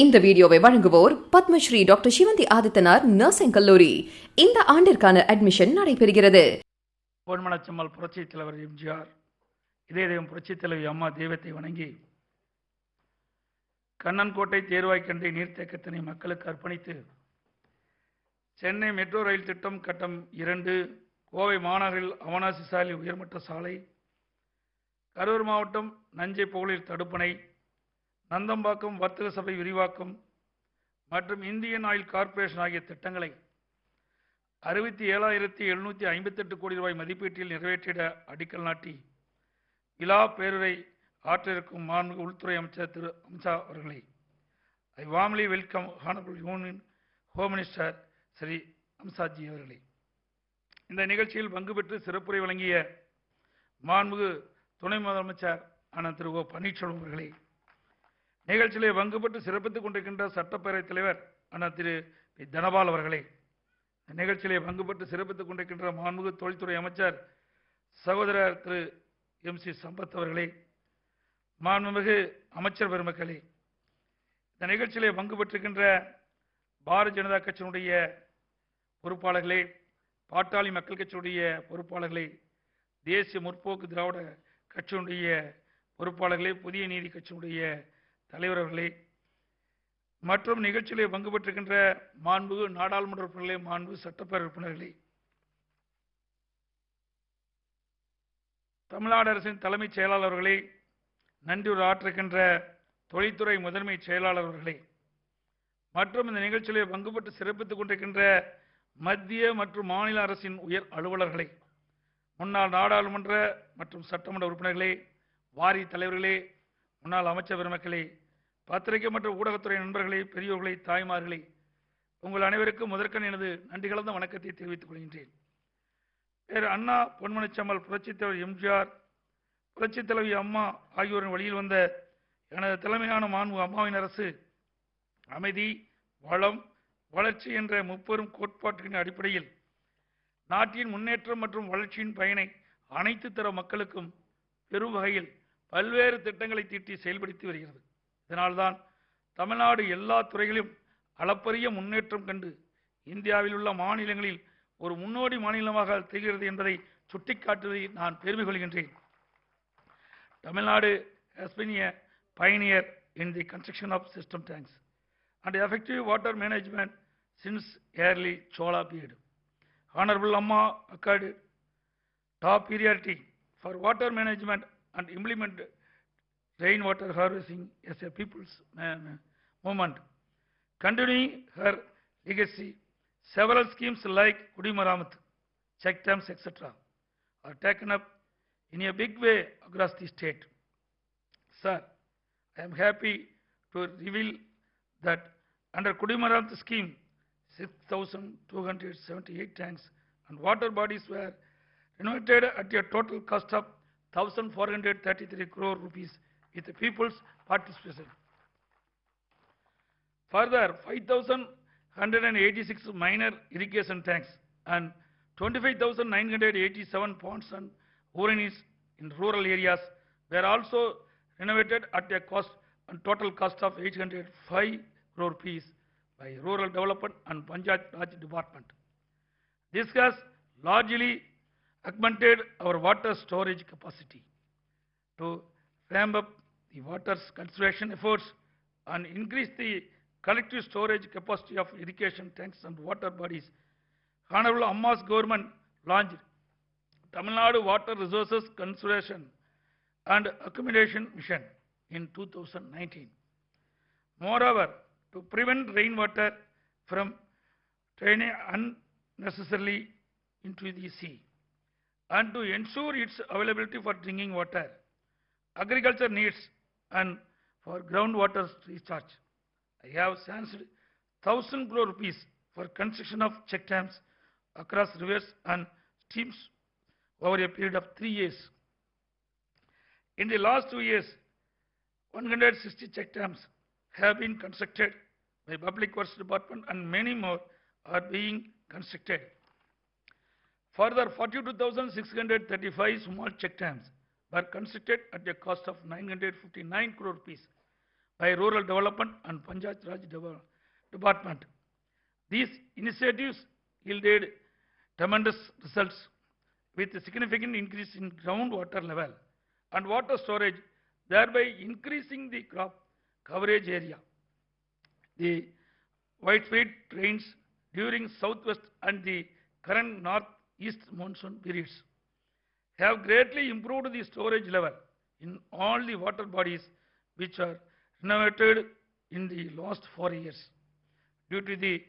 இந்த வீடியோவை வழங்குவோர் பத்மஸ்ரீ டாக்டர் சிவந்தி ஆதித்தனார் நர்சிங் கல்லூரி. இந்த ஆண்டிற்கான அட்மிஷன் நடைபெறுகிறது. பொன்மனச்செம்மல் புரட்சித் தலைவர் எம்ஜிஆர், இதய தெய்வம் புரட்சித் தலைவி அம்மா தெய்வத்தை வணங்கி கண்ணன்கோட்டை தேர்வாய்க்கண்டை நீர்த்தேக்கத்தினை மக்களுக்கு அர்ப்பணித்து சென்னை மெட்ரோ ரயில் திட்டம் கட்டம் 2, கோவை மாநகரில் அவனாசி சாலை உயர்மட்ட சாலை, கரூர் மாவட்டம் நஞ்சை புகழில் தடுப்பணை, நந்தம்பாக்கம் வர்த்தக சபை விரிவாக்கம் மற்றும் இந்தியன் ஆயில் கார்ப்பரேஷன் ஆகிய திட்டங்களை 67,758 கோடி ரூபாய் மதிப்பீட்டில் நிறைவேற்றிட அடிக்கல் நாட்டி விழா பேருரை ஆற்ற இருக்கும் மாண்புமிகு உள்துறை அமைச்சர் திரு அமித்ஷா அவர்களை I warmly welcome honourable union home minister Shri Amit Shah ji அவர்களை. இந்த நிகழ்ச்சியில் பங்கு பெற்று சிறப்புரை வழங்கிய மாண்புமிகு துணை முதலமைச்சர் அண்ணன் திரு ஓ பன்னீர்செல்வம் அவர்களை, நிகழ்ச்சியிலே பங்கு பெற்று சிறப்பித்துக் கொண்டிருக்கின்ற சட்டப்பேரவைத் தலைவர் அண்ணன் திரு பி தனபால் அவர்களை, நிகழ்ச்சியிலே பங்கு பெற்று சிறப்பித்துக் கொண்டிருக்கின்ற மாண்புமிகு தொழில்துறை அமைச்சர் சகோதரர் திரு எம்.சி. சம்பத் அவர்களே, மாண்புமிகு அமைச்சர் பெருமக்களே, இந்த நிகழ்ச்சியிலே பங்கு பெற்றிருக்கின்ற பாரதிய ஜனதா கட்சியினுடைய பொறுப்பாளர்களே, பாட்டாளி மக்கள் கட்சியுடைய பொறுப்பாளர்களே, தேசிய முற்போக்கு திராவிட கட்சியினுடைய பொறுப்பாளர்களே, புதிய நீதி கட்சியினுடைய தலைவர் அவர்களே, மற்றும் நிகழ்ச்சியிலே பங்கு பெற்றிருக்கின்ற மாண்புமிகு நாடாளுமன்ற உறுப்பினர்களே, மாண்புமிகு சட்டப்பேரவை உறுப்பினர்களே, தமிழ்நாடு அரசின் தலைமைச் செயலாளர்களே, நன்றியுரை ஆற்றுகின்ற தொழில்துறை முதன்மை செயலாளர் அவர்களே, மற்றும் இந்த நிகழ்ச்சியிலே பங்கு பெற்று சிறப்பித்துக் கொண்டிருக்கின்ற மத்திய மற்றும் மாநில அரசின் உயர் அலுவலர்களே, முன்னாள் நாடாளுமன்ற மற்றும் சட்டமன்ற உறுப்பினர்களே, வாரிய தலைவர்களே, முன்னாள் அமைச்சர் பெருமக்களே, பத்திரிகை மற்றும் ஊடகத்துறை நண்பர்களே, பெரியோர்களே, தாய்மார்களே, உங்கள் அனைவருக்கும் முதற்கண் எனது நன்றி கலந்த வணக்கத்தை தெரிவித்துக் கொள்கின்றேன். பேர் அண்ணா, பொன்மனச்செம்மல் புரட்சித் தலைவர் எம்ஜிஆர், புரட்சித் தலைவி அம்மா ஆகியோரின் வழியில் வந்த எனது தலைமையான மாண்பு அம்மாவின் அரசு அமைதி, வளம், வளர்ச்சி என்ற முப்பெரும் கோட்பாட்டின் அடிப்படையில் நாட்டின் முன்னேற்றம் மற்றும் வளர்ச்சியின் பயனை அனைத்து தர மக்களுக்கும் பெரும் வகையில் பல்வேறு திட்டங்களை தீட்டி செயல்படுத்தி வருகிறது. இதனால்தான் தமிழ்நாடு எல்லா துறைகளிலும் அளப்பரிய முன்னேற்றம் கண்டு இந்தியாவில் உள்ள மாநிலங்களில் ஒரு முன்னோடி மாநிலமாக திகழ்கிறது என்பதை சுட்டிக்காட்டுவதில் நான் பெருமை கொள்கின்றேன். Tamil has been a pioneer in the construction of system tanks and effective water management since early Chola period. Honorable Amma accorded top priority for water management and implement rainwater harvesting as a people's movement. Continuing her legacy, several schemes like Kudimaramat, check dams, etc. are taken up in a big way across the state. Sir, I am happy to reveal that under Kudimaramat scheme, 6,278 tanks and water bodies were renovated at a total cost of 1,433 crore rupees with the people's participation. Further, 5,186 minor irrigation tanks and 25,987 ponds and oranges in rural areas were also renovated at a cost and total cost of 805 crore rupees by Rural Development and Panchayat Raj Department. This has largely augmented our water storage capacity. To ramp up the water conservation efforts and increase the collective storage capacity of irrigation tanks and water bodies, Honorable Amma's government launched Tamil Nadu Water Resources Conservation and Accumulation Mission in 2019. Moreover, to prevent rainwater from draining unnecessarily into the sea and to ensure its availability for drinking water, agriculture needs and for groundwater recharge, I have sanctioned 1,000 crore rupees for construction of check dams across rivers and streams over a period of 3 years. In the last 2 years, 160 check dams have been constructed by Public Works Department and many more are being constructed. Further, 42,635 small check dams were constructed at a cost of 959 crore rupees by Rural Development and Panchayat Raj Department. These initiatives yielded tremendous results with a significant increase in groundwater level and water storage, thereby increasing the crop coverage area. The widespread rains during southwest and the current northeast monsoon periods have greatly improved the storage level in all the water bodies which are renovated in the last 4 years. Due to the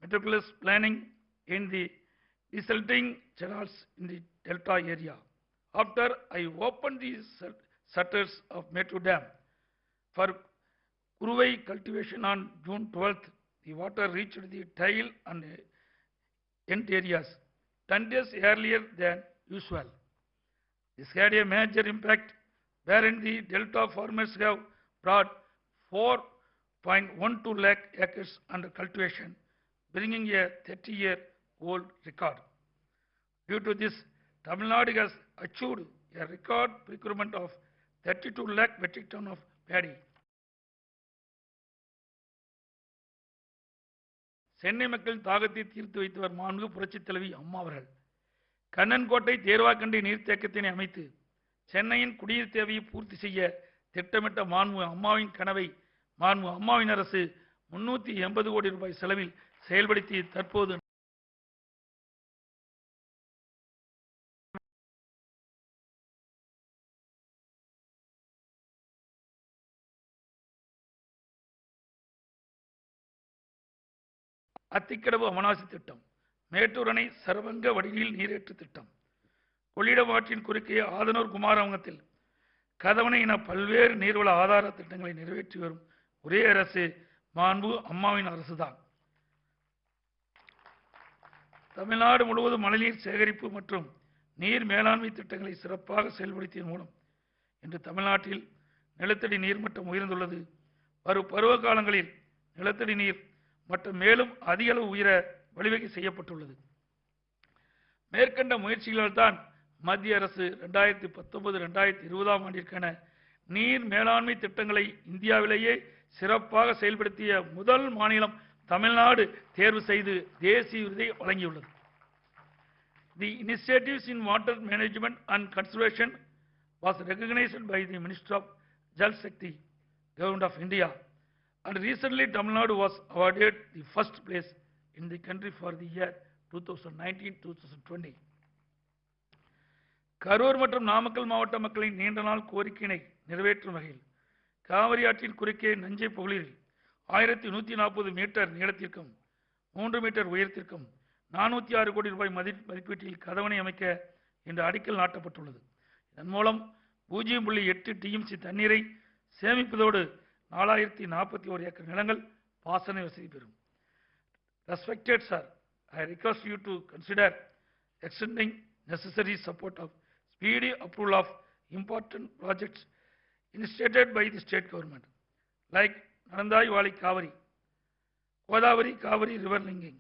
meticulous planning in the desilting channels in the delta area, after I opened the shutters of Metro Dam for Kuruvai cultivation on June 12th, the water reached the tail and end areas 10 days earlier than usual. This had a major impact wherein the delta farmers have brought 4.12 lakh acres under cultivation, bringing a 30-year-old record. Due to this, Tamil Nadu has achieved a record procurement of 32 lakh metric ton of paddy. Chennai மக்கள் தாகத்தை தீர்த்து வைத்தவர் மாண்பு புரட்சித் தலைவி அம்மா அவர்கள் கண்ணன்கோட்டை தேர்வாக்கண்டி நீர்த்தேக்கத்தினை அமைத்து சென்னையின் குடிநீர் தேவையை பூர்த்தி செய்ய திட்டமிட்ட மாண்பு அம்மாவின் கனவை மாண்பு அம்மாவின் அரசு 380 கோடி ரூபாய் செலவில் செயல்படுத்தி தற்போது அத்திக்கடவு அமனாசி திட்டம், மேட்டூர் அணை சர்வங்க வடிநீர் நீரேற்று திட்டம், கொள்ளிடம் ஆற்றின் குறுக்கே ஆதனூர் குமாரவங்கத்தில் கதவணை என பல்வேறு நீர்வள ஆதார திட்டங்களை நிறைவேற்றி வரும் ஒரே அரசு மாண்பு அம்மாவின் அரசுதான். தமிழ்நாடு முழுவதும் மழைநீர் சேகரிப்பு மற்றும் நீர் மேலாண்மை திட்டங்களை சிறப்பாக செயல்படுத்தியதன் மூலம் இன்று தமிழ்நாட்டில் நிலத்தடி நீர்மட்டம் உயர்ந்துள்ளது. வரும் பருவ காலங்களில் நிலத்தடி நீர் மற்றும் மேலும் அதிக அளவு உயர வழிவகை செய்யப்பட்டுள்ளது. மேற்கண்ட முயற்சிகளால் தான் மத்திய அரசு 2019-2020 ஆண்டிற்கான நீர் மேலாண்மை திட்டங்களை இந்தியாவிலேயே சிறப்பாக செயல்படுத்திய முதல் மாநிலம் தமிழ்நாடு தேர்வு செய்து தேசிய விருதை வழங்கியுள்ளது. The initiatives in water management and conservation was recognized by the Minister of Jal Shakti, Government of India, and recently Tamil Nadu was awarded the first place in the country for the year 2019-2020. Karur மற்றும் நாமக்கல் மாவட்ட மக்களின் நீண்ட நாள் கோரிக்கையினை நிறைவேற்றும் வகையில் காவிரி ஆற்றின் குறுக்கே நஞ்சை புகழில் 1140 மீட்டர் நீளத்திற்கும் 3 மீட்டர் உயரத்திற்கும் 406 கோடி ரூபாய் மதிப்பீட்டில் கதவணை அமைக்க இன்று அடிக்கல் நாட்டப்பட்டுள்ளது. இதன் மூலம் 0.8 TMC தண்ணீரை சேமிப்பதோடு 4041 ஏக்கர் நிலங்கள் பாசன வசதி பெறும். Respected sir, I request you to consider extending necessary support of speedy approval of important projects initiated by the state government, like Narandai Valley Kaveri, Godavari Kaveri river linking,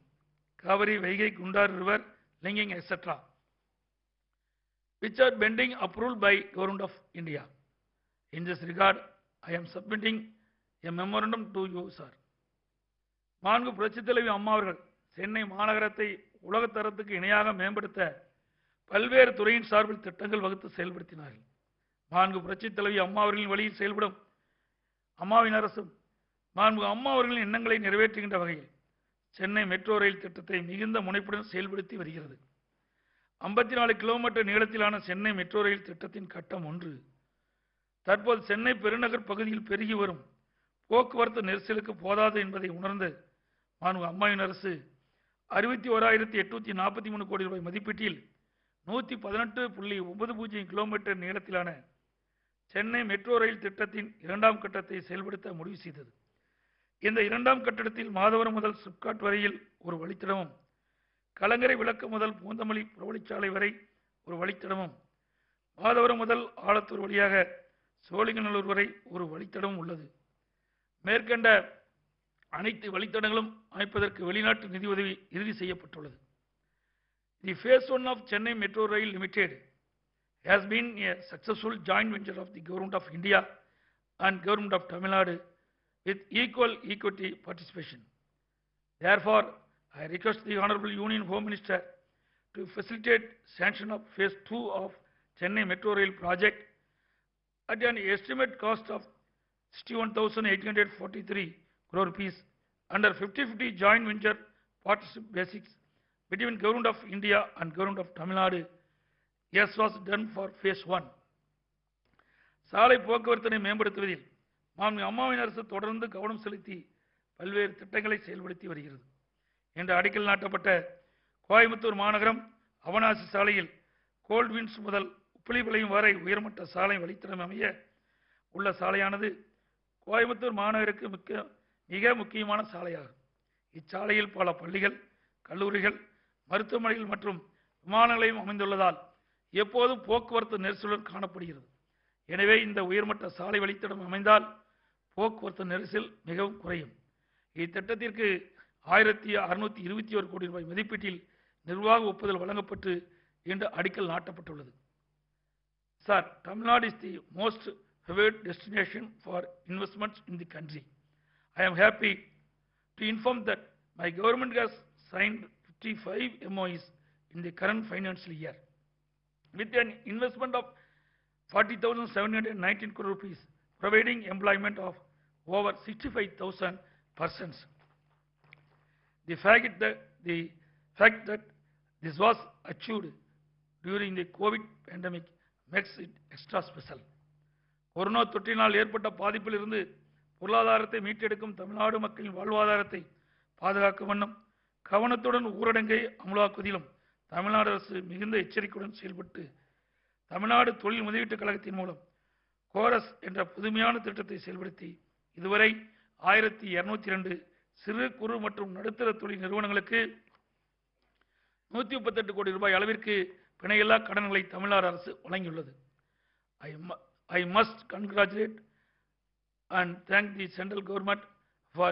Kaveri Vaigai Gundar river linking, etc., which are pending approval by Government of India. In this regard, I am submitting a memorandum to you, sir. மாண்பு புரட்சித் தலைவி அம்மா அவர்கள் சென்னை மாநகரத்தை உலகத்தரத்துக்கு இணையாக மேம்படுத்த பல்வேறு துறையின் சார்பில் திட்டங்கள் வகுத்து செயல்படுத்தினார்கள். மாண்பு புரட்சித் தலைவி அம்மா அவர்களின் வழியில் செயல்படும் அம்மாவின் அரசும் மாண்பு அம்மா அவர்களின் எண்ணங்களை நிறைவேற்றுகின்ற வகையில் சென்னை மெட்ரோ ரயில் திட்டத்தை மிகுந்த முனைப்புடன் செயல்படுத்தி வருகிறது. 54 கிலோமீட்டர் நீளத்திலான சென்னை மெட்ரோ ரயில் திட்டத்தின் கட்டம் 1 தற்போது சென்னை பெருநகர் பகுதியில் பெருகி வரும் போக்குவரத்து நெரிசலுக்கு போதாது என்பதை உணர்ந்து மாண்பு அம்மாவின் அரசு 61,843 கோடி ரூபாய் மதிப்பீட்டில் 118.90 கிலோமீட்டர் நீளத்திலான சென்னை மெட்ரோ ரயில் திட்டத்தின் 2ஆம் கட்டத்தை செயல்படுத்த முடிவு செய்தது. இந்த 2ஆம் கட்டத்தில் மாதவரம் முதல் சிப்காட் வரையில் ஒரு வழித்தடமும், கலங்கரை விளக்கு முதல் பூந்தமல்லி புறவழிச்சாலை வரை ஒரு வழித்தடமும், மாதவரம் முதல் ஆலத்தூர் வழியாக சோழிங்கநல்லூர் வரை ஒரு வழித்தடமும் உள்ளது. மேற்கண்ட அனைத்து வழித்தடங்களும் அமைப்பதற்கு வெளிநாட்டு நிதி உதவி இறுதி செய்யப்பட்டுள்ளது. The phase 1 of Chennai Metro Rail Limited has been a successful joint venture of the Government of India and Government of Tamil Nadu with equal equity participation. Therefore, I request the Honorable Union Home Minister to facilitate sanction of Phase 2 of Chennai Metro Rail project at an estimate cost of 61,843 crore rupees under 50-50 joint venture partnership basics between Government of India and Government of Tamil Nadu, as was done for Phase 1. சாலை போக்குவரத்தினை மேம்படுத்துவதில் மாண்புமிகு அம்மாவின் அரசு தொடர்ந்து கவனம் செலுத்தி பல்வேறு திட்டங்களை செயல்படுத்தி வருகிறது. இன்று அடிக்கல் நாட்டப்பட்ட கோயம்புத்தூர் மாநகரம் அவனாசி சாலையில் கோல்ட்வின்ஸ் முதல் உப்பிலிபாளையம் வரை உயர்மட்ட சாலை வழித்தடம் அமைய உள்ள சாலையானது கோயம்புத்தூர் மாநகருக்கு மிக முக்கியமான சாலையாகும். இச்சாலையில் பல பள்ளிகள், கல்லூரிகள், மருத்துவமனைகள் மற்றும் விமான நிலையம் அமைந்துள்ளதால் எப்போதும் போக்குவரத்து நெரிசலுடன் காணப்படுகிறது. எனவே இந்த உயர்மட்ட சாலை வழித்தடம் அமைந்தால் போக்குவரத்து நெரிசல் மிகவும் குறையும். இத்திட்டத்திற்கு 1621 கோடி ரூபாய் மதிப்பீட்டில் நிர்வாக ஒப்புதல் வழங்கப்பட்டு இன்று அடிக்கல் நாட்டப்பட்டுள்ளது. Sir, Tamil Nadu is the most favored destination for investments in the country. I am happy to inform that my government has signed 55 MOUs in the current financial year with an investment of 40,719 crore rupees, providing employment of over 65,000 persons. The fact that this was achieved during the COVID pandemic makes it extra special. Corona தொற்றினால் ஏற்பட்ட பாதிப்பில் இருந்து பொருளாதாரத்தை மீட்டெடுக்கும் தமிழ்நாடு மக்களின் வாழ்வாதாரத்தை பாதுகாக்கும் வண்ணம் கவனத்துடன் ஊரடங்கை அமலாக்குவதிலும் தமிழ்நாடு அரசு மிகுந்த எச்சரிக்கையுடன் செயல்பட்டு தமிழ்நாடு தொழில் முதலீட்டுக் கழகத்தின் மூலம் கோரஸ் என்ற புதுமையான திட்டத்தை செயல்படுத்தி இதுவரை 1202 சிறு குறு மற்றும் நடுத்தர தொழில் நிறுவனங்களுக்கு 138 கோடி ரூபாய் அளவிற்கு பிணையில்லா கடன்களை தமிழ்நாடு அரசு வழங்கியுள்ளது. I must congratulate and thank the central government for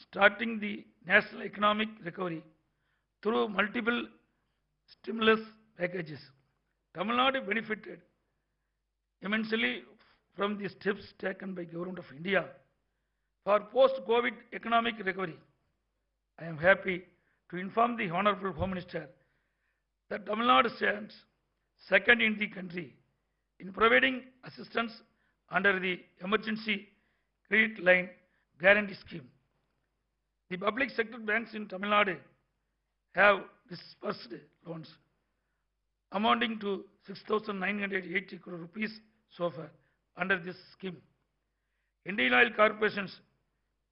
starting the national economic recovery through multiple stimulus packages. Tamil Nadu benefited immensely from the steps taken by Government of India for post-COVID economic recovery. I am happy to inform the Honorable Home Minister that Tamil Nadu stands second in the country in providing assistance under the Emergency Credit Line Guarantee Scheme. The public sector banks in Tamil Nadu have disbursed loans amounting to 6,980 crore rupees so far under this scheme. Indian Oil Corporation's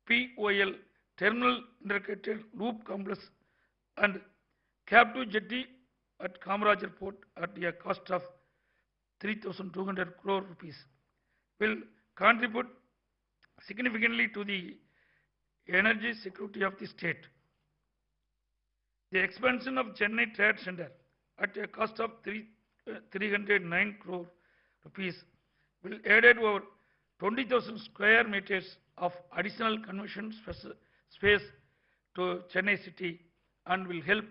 POL Terminal Integrated Loop Complex and Captive Jetty at Kamarajar Port at a cost of 3,200 crore rupees will contribute significantly to the energy security of the state. The expansion of Chennai Trade Center at a cost of 309 crore rupees will add over 20,000 square meters of additional convention space to Chennai city and will help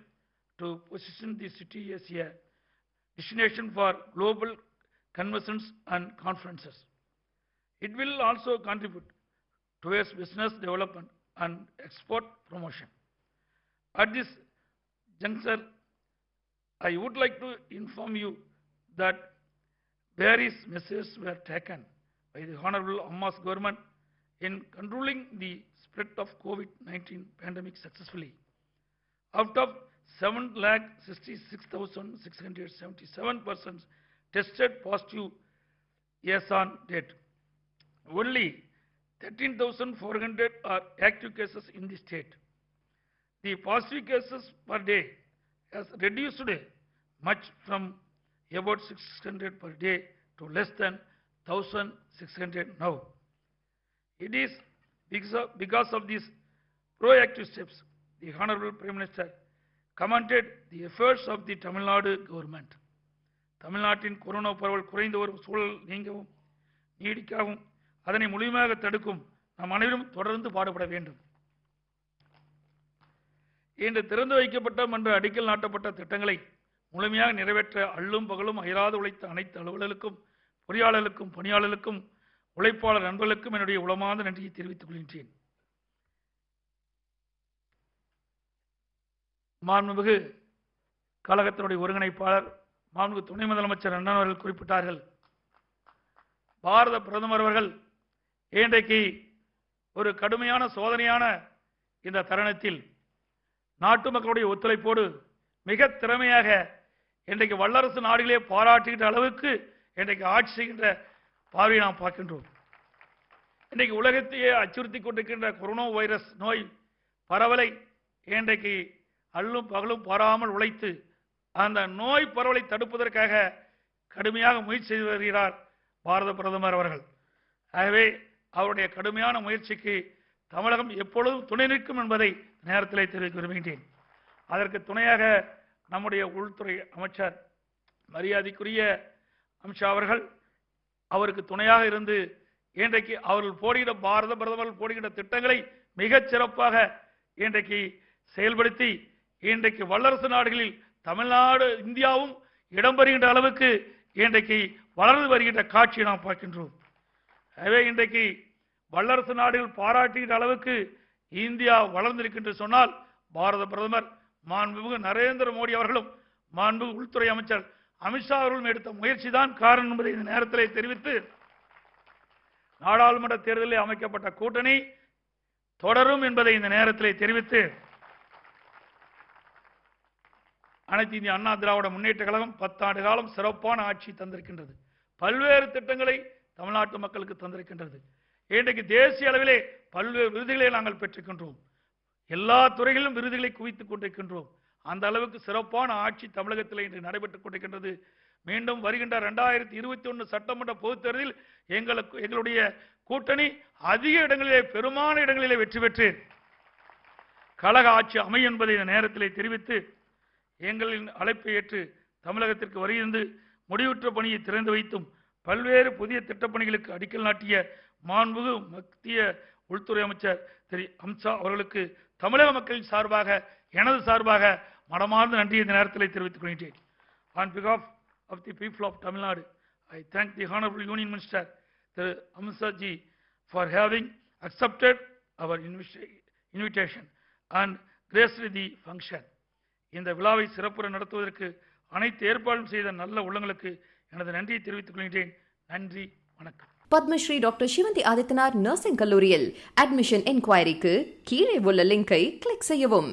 to position the city as a destination for global conventions and conferences. It will also contribute towards business development and export promotion. At this juncture, I would like to inform you that various measures were taken by the Honorable Amma's government in controlling the spread of COVID-19 pandemic successfully. Out of 7,66,677 persons tested positive as on date, only 13,400 are active cases in the state. The positive cases per day has reduced much from about 600 per day to less than 1,600 now. It is because of these proactive steps, the Honorable Prime Minister commended the efforts of the Tamil Nadu government. தமிழ்நாட்டின் corona பரவல் குறைந்த ஒரு சூழல் நீங்கவும் நீடிக்கவும் அதனை முழுமையாக தடுக்கும் நாம் அனைவரும் தொடர்ந்து பாடுபட வேண்டும். இன்று திறந்து வைக்கப்பட்ட மற்றும் அடிக்கல் நாட்டப்பட்ட திட்டங்களை முழுமையாக நிறைவேற்ற அள்ளும் பகலும் அயராது உழைத்த அனைத்து அலுவலர்களுக்கும் பொறியாளர்களுக்கும் பணியாளர்களுக்கும் உழைப்பாளர் நண்பர்களுக்கும் என்னுடைய உளமார்ந்த நன்றியை தெரிவித்துக் கொள்கின்றேன். மாண்புமிகு கழகத்தினுடைய ஒருங்கிணைப்பாளர் மாண்புமிகு துணை முதலமைச்சர் அண்ணன் அவர்கள் குறிப்பிட்டார்கள். பாரத பிரதமர் அவர்கள் இன்றைக்கு ஒரு கடுமையான சோதனையான இந்த தருணத்தில் நாட்டு மக்களுடைய ஒத்துழைப்போடு மிக திறமையாக இன்றைக்கு வல்லரசு நாடுகளே பாராட்டுகின்ற அளவுக்கு இன்றைக்கு ஆட்சி செய்கின்ற பார்வையை நாம் பார்க்கின்றோம். இன்றைக்கு உலகத்தையே அச்சுறுத்தி கொண்டிருக்கின்ற கொரோனா வைரஸ் நோய் பரவலை இன்றைக்கு அல்லும் பகலும் பாராமல் உழைத்து அந்த நோய் பரவலை தடுப்பதற்காக கடுமையாக முயற்சி செய்து வருகிறார் பாரத பிரதமர் அவர்கள். ஆகவே அவருடைய கடுமையான முயற்சிக்கு தமிழகம் எப்பொழுதும் துணை நிற்கும் என்பதை நேரத்தில் தெரிவிக்க விரும்புகின்றேன். அதற்கு துணையாக நம்முடைய உள்துறை அமைச்சர் மரியாதைக்குரிய அமித்ஷா அவர்கள் அவருக்கு துணையாக இருந்து இன்றைக்கு அவர்கள் போடுகிற பாரத பிரதமர் போடுகின்ற திட்டங்களை மிகச் சிறப்பாக இன்றைக்கு செயல்படுத்தி இன்றைக்கு வல்லரசு நாடுகளில் தமிழ்நாடு இந்தியாவும் இடம்பெறுகின்ற அளவுக்கு இன்றைக்கு வளர்ந்து வருகின்ற காட்சியை நாம் பார்க்கின்றோம். எனவே இன்றைக்கு வல்லரசு நாடுகள் பாராட்டுகின்ற அளவுக்கு இந்தியா வளர்ந்திருக்கின்ற சொன்னால் பாரத பிரதமர் மாண்புமிகு நரேந்திர மோடி அவர்களும் மாண்புமிகு உள்துறை அமைச்சர் அமித்ஷா அவர்களும் எடுத்த முயற்சி தான் காரணம் என்பதை இந்த நேரத்தில் தெரிவித்து, நாடாளுமன்ற தேர்தலில் அமைக்கப்பட்ட கூட்டணி தொடரும் என்பதை இந்த நேரத்தில் தெரிவித்து, அனைத்து இந்திய அண்ணா திராவிட முன்னேற்ற கழகம் 10 ஆண்டு காலம் சிறப்பான ஆட்சி தந்திருக்கின்றது. பல்வேறு திட்டங்களை தமிழ்நாட்டு மக்களுக்கு தந்திருக்கின்றது. இன்றைக்கு தேசிய அளவிலே பல்வேறு விருதுகளை நாங்கள் பெற்றிருக்கின்றோம். எல்லா துறைகளிலும் விருதுகளை குவித்துக் கொண்டிருக்கின்றோம். அந்த அளவுக்கு சிறப்பான ஆட்சி தமிழகத்தில் இன்று நடைபெற்றுக் கொண்டிருக்கின்றது. மீண்டும் வருகின்ற 2021 சட்டமன்ற பொதுத் தேர்தலில் எங்களுடைய கூட்டணி அதிக இடங்களிலே பெருமான இடங்களிலே வெற்றி பெற்று கழக ஆட்சி அமையும் என்பதை இந்த நேரத்தில் தெரிவித்து, எங்களின் அழைப்பை ஏற்று தமிழகத்திற்கு வருகின்ற முடிவுற்ற பணியை திறந்து வைத்தும் பல்வேறு புதிய திட்டப்பணிகளுக்கு அடிக்கல் நாட்டிய மாண்புமிகு மத்திய உள்துறை அமைச்சர் திரு அமித்ஷா அவர்களுக்கு தமிழக மக்களின் சார்பாக எனது சார்பாக மனமார்ந்த நன்றியை இந்த நேரத்தில் தெரிவித்துக் கொள்கிறேன். On behalf of the people of Tamil Nadu, I thank the Honorable Union Minister Thiru Amitsha ji for having accepted our invitation and graced the function. இந்த விழாவை சிறப்புற நடத்துவதற்கு அனைத்து ஏற்பாடும் செய்த நல்ல உள்ளங்களுக்கு எனது நன்றியை தெரிவித்துக் கொள்கிறேன். நன்றி, வணக்கம். பத்மஸ்ரீ டாக்டர் சிவந்தி ஆதித்தனார் நர்சிங் கல்லூரியில் அட்மிஷன் என்கொயரிக்கு கீழே உள்ள லிங்கை கிளிக் செய்யவும்.